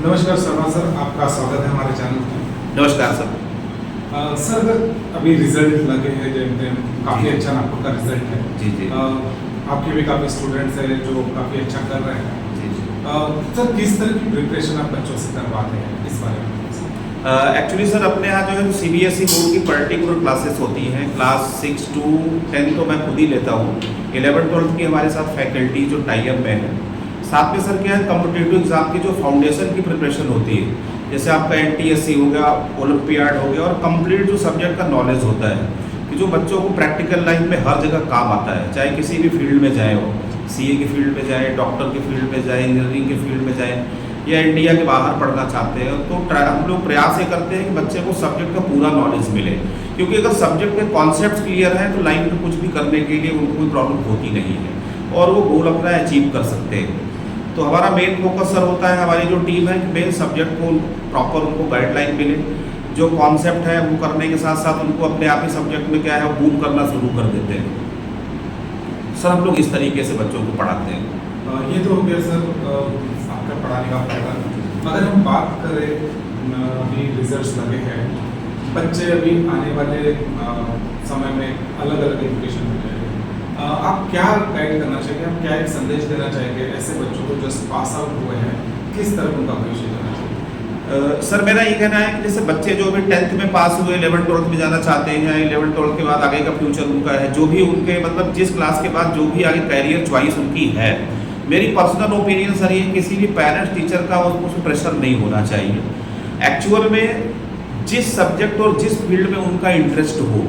नमस्कार शर्मा सर, आपका स्वागत है हमारे चैनल में। नमस्कार सर। सर अगर अभी रिजल्ट लगे हैं जैसे काफ़ी अच्छा नागपुर का रिजल्ट है। जी जी। आपके भी काफ़ी स्टूडेंट्स हैं जो काफ़ी अच्छा कर रहे हैं। जी जी। सर किस तरह की प्रिपरेशन आप बच्चों से करवाते हैं इस बारे में? एक्चुअली सर अपने यहाँ जो है सीबीएसई बोर्ड की पर्टिकुलर क्लासेस होती हैं। क्लास 6 to 10 तो मैं खुद ही लेता हूँ। 11th-12th की हमारे साथ फैकल्टी जो टाई अप में है। साथ में सर क्या है, कॉम्पिटिटिव एग्जाम की जो फाउंडेशन की प्रिपरेशन होती है, जैसे आपका एनटीएससी हो गया, ओलंपियाड हो गया, और कंप्लीट जो सब्जेक्ट का नॉलेज होता है कि जो बच्चों को प्रैक्टिकल लाइफ में हर जगह काम आता है, चाहे किसी भी फील्ड में जाए, हो सीए की फील्ड में जाए, डॉक्टर की फील्ड में जाए, इंजीनियरिंग की फील्ड में जाए, या इंडिया के बाहर पढ़ना चाहते हैं, तो हम लोग प्रयास ये करते हैं कि बच्चे को सब्जेक्ट का पूरा नॉलेज मिले। क्योंकि अगर सब्जेक्ट के कॉन्सेप्ट क्लियर हैं तो लाइफ में कुछ भी करने के लिए उनको कोई प्रॉब्लम होती नहीं है और वो गोल अपना अचीव कर सकते हैं। तो हमारा मेन फोकस सर होता है, हमारी जो टीम है, कि मेन सब्जेक्ट को प्रॉपर उनको गाइडलाइन मिले, जो कॉन्सेप्ट है वो करने के साथ साथ उनको अपने आप ही सब्जेक्ट में क्या है बूम करना शुरू कर देते हैं। सर हम लोग इस तरीके से बच्चों को पढ़ाते हैं। ये तो हो गया सर आपका पढ़ाने का पैटर्न। अगर हम बात करें अभी रिजल्ट्स लगे हैं, बच्चे अभी आने वाले समय में अलग अलग एजुकेशन में जाएंगे, आप क्या गाइड करना चाहिए, आप क्या एक संदेश देना चाहेंगे ऐसे बच्चों को जस्ट पास आउट हुए हैं, किस तरह उनका भविष्य करना चाहिए? सर मेरा ये कहना है कि जैसे बच्चे जो भी 10th में पास हुए, 11th-12th में जाना चाहते हैं, या 11th-12th के बाद आगे का फ्यूचर उनका है, जो भी उनके मतलब जिस क्लास के बाद जो भी आगे कैरियर चॉइस उनकी है, मेरी पर्सनल ओपिनियन सर ये किसी भी पेरेंट्स टीचर का उसमें प्रेशर नहीं होना चाहिए। एक्चुअल में जिस सब्जेक्ट और जिस फील्ड में उनका इंटरेस्ट हो,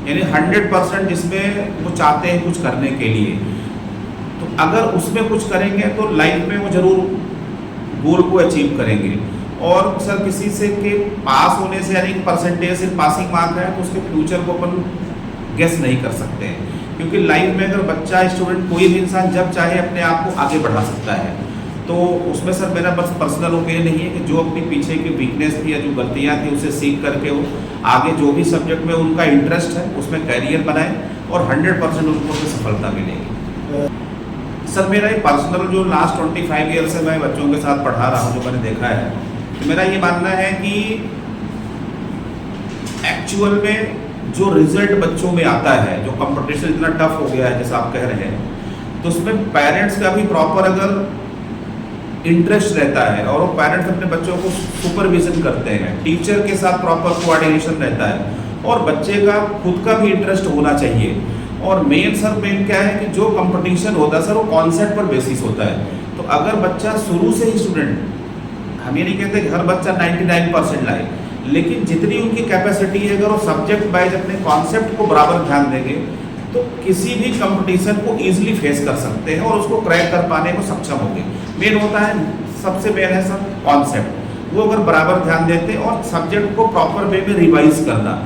यानी 100% जिसमें वो चाहते हैं कुछ करने के लिए, तो अगर उसमें कुछ करेंगे तो लाइफ में वो ज़रूर गोल को अचीव करेंगे। और सर किसी से के पास होने से, यानी परसेंटेज सिर्फ पासिंग मार्क है, तो उसके फ्यूचर को अपन गेस नहीं कर सकते हैं। क्योंकि लाइफ में अगर बच्चा, स्टूडेंट, कोई भी इंसान जब चाहे अपने आप को आगे बढ़ा सकता है। तो उसमें सर मेरा बस पर्सनल ओपिनियन नहीं है कि जो अपनी पीछे की वीकनेस थी या जो गलतियाँ थी उसे सीख करके वो आगे जो भी सब्जेक्ट में उनका इंटरेस्ट है उसमें कैरियर बनाए और 100% उनको उसमें सफलता मिलेगी। सर मेरा ये पर्सनल जो लास्ट 25 ईयर से मैं बच्चों के साथ पढ़ा रहा हूँ, जो मैंने देखा है, तो मेरा ये मानना है कि एक्चुअल में जो रिजल्ट बच्चों में आता है, जो कंपटीशन इतना टफ हो गया है जैसा आप कह रहे हैं, तो उसमें पेरेंट्स का भी प्रॉपर अगर इंटरेस्ट रहता है और वो पेरेंट्स अपने बच्चों को सुपरविजन करते हैं, टीचर के साथ प्रॉपर कोऑर्डिनेशन रहता है, और बच्चे का खुद का भी इंटरेस्ट होना चाहिए। और मेन क्या है कि जो कंपटीशन होता है सर वो कॉन्सेप्ट पर बेसिस होता है। तो अगर बच्चा शुरू से ही स्टूडेंट, हम ये नहीं कहते कि हर बच्चा 99% लाए, लेकिन जितनी उनकी कैपेसिटी है, अगर वो सब्जेक्ट वाइज अपने कॉन्सेप्ट को बराबर ध्यान देंगे तो किसी भी कंपटीशन को ईजिली फेस कर सकते हैं और उसको क्रैक कर पाने को सक्षम होंगे। मेन होता है, सबसे मेन है सर कॉन्सेप्ट, वो अगर बराबर ध्यान देते हैं और सब्जेक्ट को प्रॉपर वे में रिवाइज करना।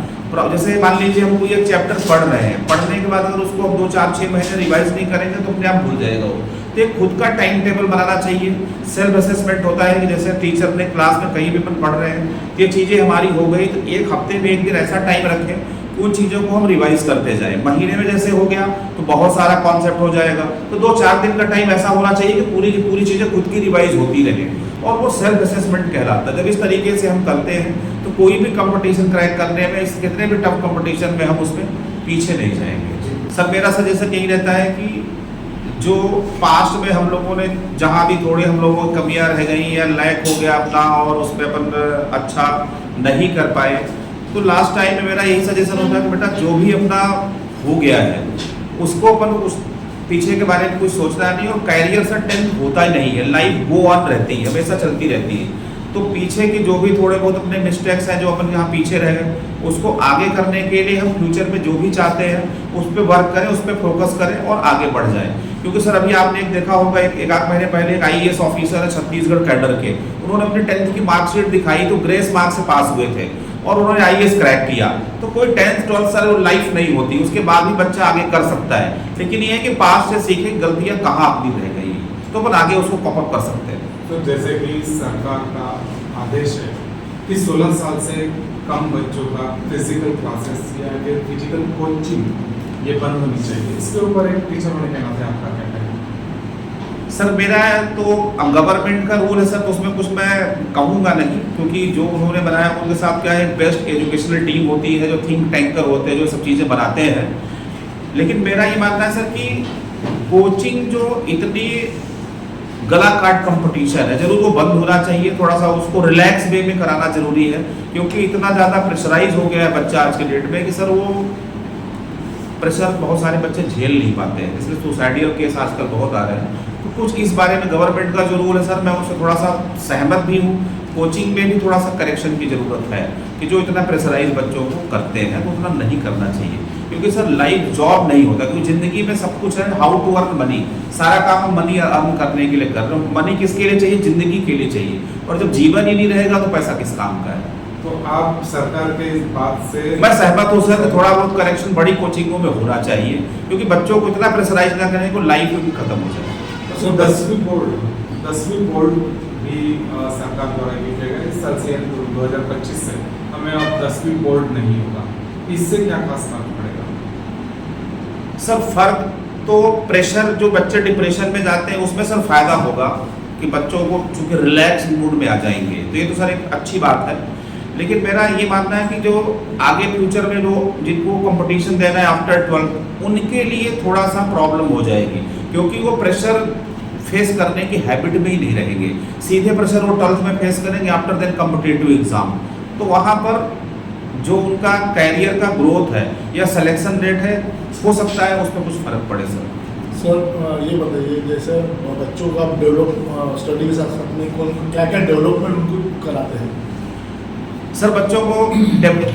जैसे मान लीजिए हम कोई एक चैप्टर पढ़ रहे हैं, पढ़ने के बाद अगर उसको 2, 4, 6 महीने रिवाइज नहीं करेंगे तो अपने आप भूल जाएगा वो। तो एक खुद का टाइम टेबल बनाना चाहिए। सेल्फ असेसमेंट होता है कि जैसे टीचर ने क्लास में कहीं भी अपन पढ़ रहे हैं, ये चीज़ें हमारी हो गई, तो एक हफ्ते में एक दिन ऐसा टाइम रखें उन चीज़ों को हम रिवाइज करते जाएं। महीने में जैसे हो गया तो बहुत सारा कॉन्सेप्ट हो जाएगा, तो 2-4 दिन का टाइम ऐसा होना चाहिए कि पूरी की पूरी चीज़ें खुद की रिवाइज होती रहे, और वो सेल्फ असेसमेंट कहलाता है। जब इस तरीके से हम करते हैं तो कोई भी कंपटीशन क्रैक करने में, इस कितने भी टफ कंपटीशन में हम उसमें पीछे नहीं जाएंगे। सर मेरा सजेशन यही रहता है कि जो पास्ट में हम लोगों ने जहाँ भी थोड़े हम लोगों की कमियाँ रह गई या लैक हो गया अपना और उस पर अपन अच्छा नहीं कर पाए, तो लास्ट टाइम में मेरा यही सजेशन होता है कि बेटा जो भी अपना हो गया है उसको अपन उस पीछे के बारे में कुछ सोचना नहीं, और कैरियर से 10th होता ही नहीं है, लाइफ गो ऑन रहती है, हमेशा चलती रहती है। तो पीछे की जो भी थोड़े बहुत अपने मिस्टेक्स हैं जो अपन यहाँ पीछे रह गए, उसको आगे करने के लिए हम फ्यूचर में जो भी चाहते हैं उस पर वर्क करें, उस पर फोकस करें और आगे बढ़ जाएं। क्योंकि सर अभी आपने एक देखा होगा, एक आध महीने पहले एक IAS ऑफिसर है छत्तीसगढ़ कैडर के, उन्होंने अपनी 10th की मार्कशीट दिखाई तो ग्रेस मार्क से पास हुए थे और उन्होंने IAS क्रैक किया। तो कोई 10th-12th सर वो लाइफ नहीं होती, उसके बाद भी बच्चा आगे कर सकता है, लेकिन ये है कि पास से सीखें गलतियाँ कहाँ अपनी रह गई, तो अपन आगे उसको कॉप अप कर सकते हैं। तो जैसे कि सरकार का आदेश है कि 16 साल से कम बच्चों का फिजिकल क्लासेस या फिजिकल कोचिंग ये बंद होनी चाहिए, इसके ऊपर एक टीचर होने के नाते आपका क्या कहना है? सर मेरा तो अब गवर्नमेंट का रूल है सर, तो उसमें कुछ मैं कहूँगा नहीं, क्योंकि जो उन्होंने बनाया उनके साथ क्या है, बेस्ट एजुकेशनल टीम होती है, जो थिंक टैंकर होते हैं, जो सब चीज़ें बनाते हैं। लेकिन मेरा ये मानना है सर कि कोचिंग जो इतनी गला काट कंपटीशन है, जरूर वो बंद होना चाहिए, थोड़ा सा उसको रिलैक्स वे में कराना जरूरी है, क्योंकि इतना ज़्यादा प्रेशराइज हो गया है बच्चा आज के डेट में कि सर वो प्रेशर बहुत सारे बच्चे झेल नहीं पाते हैं, इसलिए सुसाइडियल केस आजकल बहुत आ रहे हैं। तो कुछ इस बारे में गवर्नमेंट का जो रूल है सर, मैं उससे थोड़ा सा सहमत भी हूँ। कोचिंग में भी थोड़ा सा करेक्शन की ज़रूरत है कि जो इतना प्रेशराइज बच्चों को करते हैं तो उतना नहीं करना चाहिए, क्योंकि सर लाइफ जॉब नहीं होता, क्योंकि ज़िंदगी में सब कुछ है हाउ टू अर्न मनी, सारा काम हम मनी अर्न करने के लिए कर रहे हैं। मनी किसके लिए चाहिए? ज़िंदगी के लिए चाहिए, और जब जीवन ही नहीं रहेगा तो पैसा किस काम का है। तो आप सरकार के इस बात से मैं सहमत हूँ सर, थोड़ा बहुत करेक्शन बड़ी कोचिंगों में होना चाहिए, क्योंकि बच्चों को इतना प्रेशराइज ना करें कि लाइफ भी खत्म हो जाए। तो 10वीं बोर्ड भी सरकार द्वारा किया गया इस साल से, 2025 से हमें अब 10वीं बोर्ड नहीं होगा, इससे क्या खास फर्क पड़ेगा? सर फर्क तो प्रेशर, जो बच्चे डिप्रेशन में जाते हैं उसमें सर फायदा होगा कि बच्चों को चूंकि रिलैक्स मूड में आ जाएंगे, तो ये तो सर एक अच्छी बात है। लेकिन मेरा ये मानना है कि जो आगे फ्यूचर में जो जिनको कंपटीशन देना है आफ्टर 12, उनके लिए थोड़ा सा प्रॉब्लम हो जाएगी, क्योंकि वो प्रेशर फेस करने की हैबिट में ही नहीं रहेंगे। सीधे प्रेशर वो 12th में फेस करेंगे आफ्टर देन कॉम्पिटिटिव एग्जाम, तो वहाँ पर जो उनका कैरियर का ग्रोथ है या सिलेक्शन रेट है, हो सकता है उसमें कुछ फर्क पड़े सर। सर ये बताइए, जैसे बच्चों का डेवलप स्टडी के साथ साथ में कौन क्या क्या डेवलपमेंट उनको कराते हैं? सर बच्चों को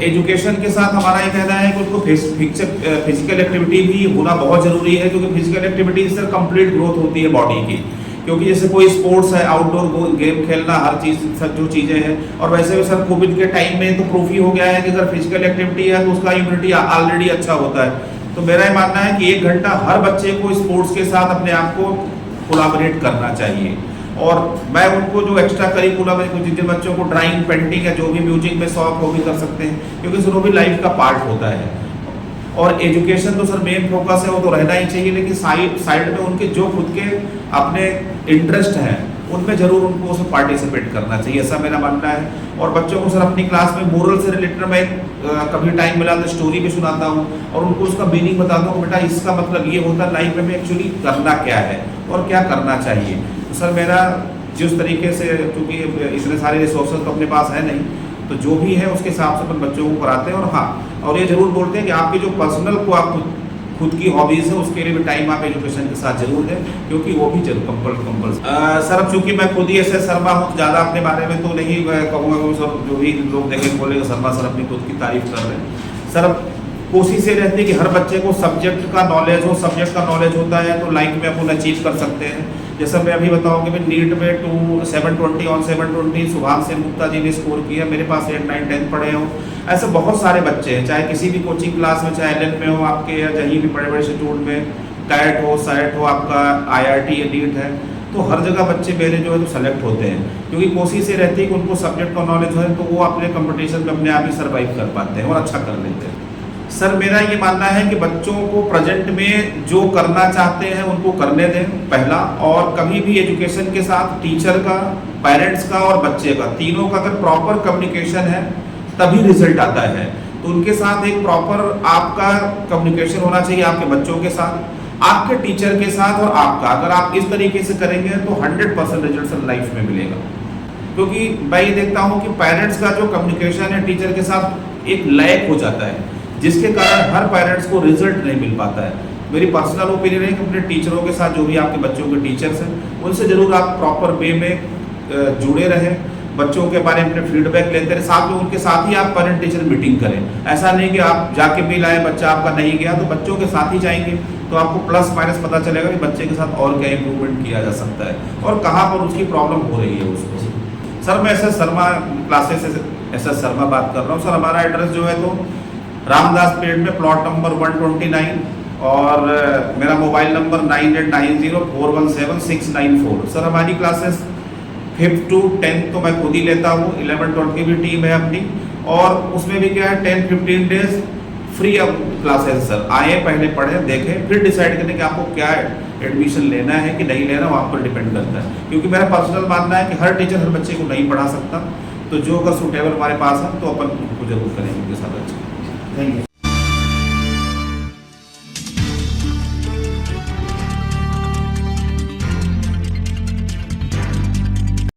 एजुकेशन के साथ हमारा ये कहना है कि उनको फिजिकल एक्टिविटी भी होना बहुत ज़रूरी है, क्योंकि फिजिकल एक्टिविटी से कंप्लीट ग्रोथ होती है बॉडी की। क्योंकि जैसे कोई स्पोर्ट्स है, आउटडोर गेम खेलना, हर चीज़ सब जो चीज़ें हैं, और वैसे भी सर कोविड के टाइम में तो प्रूफ ही हो गया है कि अगर फिजिकल एक्टिविटी है तो उसका इम्यूनिटी ऑलरेडी अच्छा होता है। तो मेरा ये मानना है कि 1 घंटा हर बच्चे को स्पोर्ट्स के साथ अपने आप को कोलाबरेट करना चाहिए। और मैं उनको जो एक्स्ट्रा करिकुलम है, जिन बच्चों को ड्राइंग, पेंटिंग या जो भी म्यूजिक में शौक वो भी कर सकते हैं, क्योंकि सर वो भी लाइफ का पार्ट होता है। और एजुकेशन तो सर मेन फोकस है, वो तो रहना ही चाहिए, लेकिन साइड में उनके जो खुद के अपने इंटरेस्ट हैं उनमें जरूर उनको उसमें पार्टिसिपेट करना चाहिए, ऐसा मेरा मानना है। और बच्चों को सर अपनी क्लास में मोरल से रिलेटेड मैं कभी टाइम मिला तो स्टोरी भी सुनाता हूँ, और उनको उसका मीनिंग बताता हूँ, बेटा इसका मतलब ये होता है लाइफ में एक्चुअली करना क्या है और क्या करना चाहिए। तो सर मेरा जिस तरीके से, क्योंकि इतने सारे रिसोर्सेज तो अपने पास है नहीं, तो जो भी है उसके हिसाब से अपन बच्चों को कराते हैं। और हाँ, और ये जरूर बोलते हैं कि आपकी जो पर्सनल को आप खुद की हॉबीज़ है उसके लिए भी टाइम आप एजुकेशन के साथ जरूर दें, क्योंकि वो भी जरूर कंपल्स। सर अब चूँकि मैं खुद ही ऐसे शर्मा हूँ, ज़्यादा अपने बारे में तो नहीं कहूँगा, सर जो भी लोग देखेंगे बोलेंगे शर्मा सर अपनी खुद की तारीफ कर रहे हैं। सर अब कोशिश ये रहती है कि हर बच्चे को सब्जेक्ट का नॉलेज हो, सब्जेक्ट का नॉलेज होता है तो लाइफ में अपन अचीव कर सकते हैं। जैसे मैं अभी बताऊँ कि मैं नीट में 720 ऑन 720 सुभाष सेन गुप्ता जी ने स्कोर किया, मेरे पास 8, 9, 10 पढ़े हो। ऐसे बहुत सारे बच्चे हैं, चाहे किसी भी कोचिंग क्लास में, चाहे LN में हो आपके, या कहीं भी बड़े बड़े इंस्टीट्यूट में, कैट हो, सैट हो, आपका IIT या नीट है, तो हर जगह बच्चे मेरे जो है तो सेलेक्ट होते हैं, क्योंकि कोशिश ये रहती है कि उनको सब्जेक्ट का नॉलेज है तो वो अपने कंपटीशन में अपने आप ही सर्वाइव कर पाते हैं और अच्छा कर लेते हैं। सर मेरा ये मानना है कि बच्चों को प्रेजेंट में जो करना चाहते हैं उनको करने दें पहला, और कभी भी एजुकेशन के साथ टीचर का, पेरेंट्स का और बच्चे का, तीनों का अगर प्रॉपर कम्युनिकेशन है तभी रिजल्ट आता है। तो उनके साथ एक प्रॉपर आपका कम्युनिकेशन होना चाहिए, आपके बच्चों के साथ, आपके टीचर के साथ और आपका। अगर आप इस तरीके से करेंगे तो 100% रिजल्ट लाइफ में मिलेगा। क्योंकि मैं ये देखता हूँ कि पेरेंट्स का जो कम्युनिकेशन है टीचर के साथ एक लैक हो जाता है, जिसके कारण हर पेरेंट्स को रिजल्ट नहीं मिल पाता है। मेरी पर्सनल ओपिनियन है कि अपने टीचरों के साथ, जो भी आपके बच्चों के टीचर्स हैं, उनसे ज़रूर आप प्रॉपर वे में जुड़े रहें, बच्चों के बारे में अपने फीडबैक लेते रहे, साथ में उनके साथ ही आप पेरेंट टीचर मीटिंग करें। ऐसा नहीं कि आप जाके भी लाए, बच्चा आपका नहीं गया, तो बच्चों के साथ ही जाएंगे तो आपको प्लस माइनस पता चलेगा कि बच्चे के साथ और क्या इम्प्रूवमेंट किया जा सकता है और कहाँ पर उसकी प्रॉब्लम हो रही है उसको। सर मैं SS शर्मा क्लासेस से SS शर्मा बात कर रहा हूँ। सर हमारा एड्रेस जो है तो रामदास पेड़ में प्लॉट नंबर 129, और मेरा मोबाइल नंबर 9890417694। सर हमारी क्लासेस 5th to 10th तो मैं खुद ही लेता हूँ, 11th 12th की भी टीम है अपनी, और उसमें भी क्या है 10-15 डेज फ्री क्लासेस सर आए, पहले पढ़ें, देखें, फिर डिसाइड करें कि आपको क्या एडमिशन लेना है कि नहीं लेना, वो आप पर डिपेंड करता है। क्योंकि मेरा पर्सनल मानना है कि हर टीचर हर बच्चे को नहीं पढ़ा सकता, तो जो अगर सूटेबल हमारे पास है तो अपन उनको जरूर करेंगे उनके साथ अच्छा। Thank you.